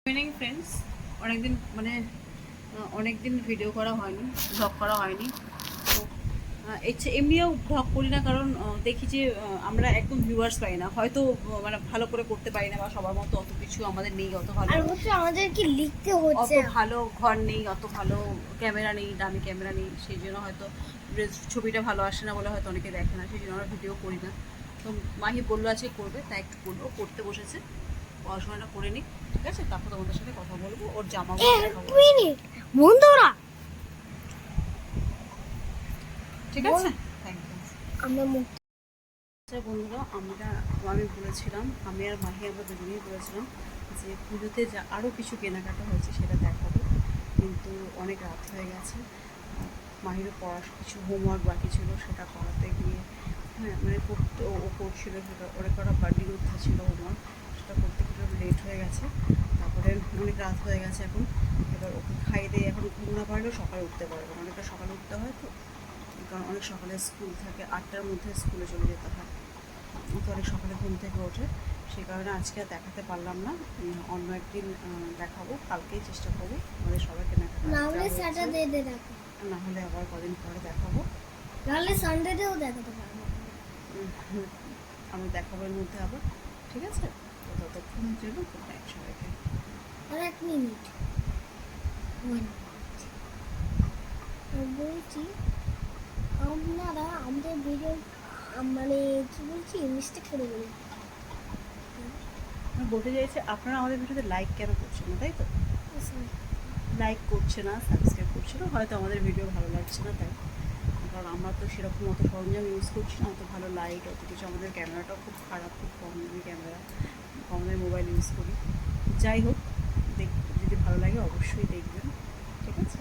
Evening friends, অনেকদিন অনেকদিন video করা হয়নি, ব্লগ করা হয়নি। তো এমনিও ব্লগ করি না, কারণ দেখি যে আমরা একদম ভিউয়ার্স পাই না, হয়তো ভালো করে করতে পারি না, বা সবার মতো অত কিছু আমাদের নেই, অত ভালো আর হচ্ছে আমাদেরকে লিখতে হচ্ছে, অত ভালো ঘর নেই, অত ভালো ক্যামেরা নেই, দামি ক্যামেরা নেই, সেই জন্য হয়তো ছবিটা ভালো আসে না বলে হয়তো অনেকে দেখে না, সেই জন্য আমরা ভিডিও করি না। তো মাহি বললো আজকে করবে, তাই একটু করবো, করতে বসেছে, পড়াশোনাটা করে নিই, ঠিক আছে? তারপর তোমাদের সাথে কথা বলবো, ওর জামাগুলো দেখাবো, বন্ধুরা। ঠিক আছে? Thank you. আমরা আচ্ছা বন্ধুরা, আমি বলেছিলাম, আমি আর মাহি আমরা দুজনেই বলেছিলাম যে পুজোতে যা আরও কিছু কেনাকাটা হয়েছে সেটা দেখাবো, কিন্তু অনেক রাত হয়ে গেছে। মাহিরও কিছু হোমওয়ার্ক বাকি ছিল, সেটা করাতে গিয়ে করতে ও করছিল, সেটা ওর করা বার্থডে উঠা ছিল হোমওয়ার্ক, সেটা করতে একটু লেট হয়ে গেছে। তারপরে অনেক রাত হয়ে গেছে এখন, এবার ওকে খাইয়ে দিয়ে এখন ঘুম না পারলেও সকালে উঠতে পারবে না, অনেকটা সকালে উঠতে হয় তো, কারণ অনেক সকালে স্কুল থাকে, 8টার মধ্যে স্কুলে চলে যেতে হয়, তো অনেক সকালে ঘুম থেকে ওঠে, সেই কারণে আজকে আর দেখাতে পারলাম না। অন্য একদিন দেখাবো, কালকেই চেষ্টা করবো আমাদের সবাই কেনাকাটা, না হলে আবার কদিন পরে দেখাবো, নাহলে সানডেতেও দেখাতে পারবো। আমি দেখাবো এর মধ্যে আবার, ঠিক আছে? তো ততক্ষণের জন্য গুড নাইট সবাইকে। আর 1 মিনিট বলছি, আপনারা আমাদের ভিডিও কি বলছি, মিস্টেক করে বলি। আমি বলতে চাইছি, আপনারা আমাদের ভিডিওতে লাইক কেন করছেন না, তাই তো? লাইক করছে না, সাবস্ক্রাইব করছে না, হয়তো আমাদের ভিডিও ভালো লাগছে না তাই, কারণ আমরা তো সেরকম অত সরঞ্জাম ইউজ করছি না, অত ভালো লাইট অত কিছু, আমাদের ক্যামেরাটাও খুব খারাপ, খুব কম দামি ক্যামেরা, কম দামি মোবাইল ইউজ করি। যাই হোক, যদি ভালো লাগে অবশ্যই দেখবেন, ঠিক আছে?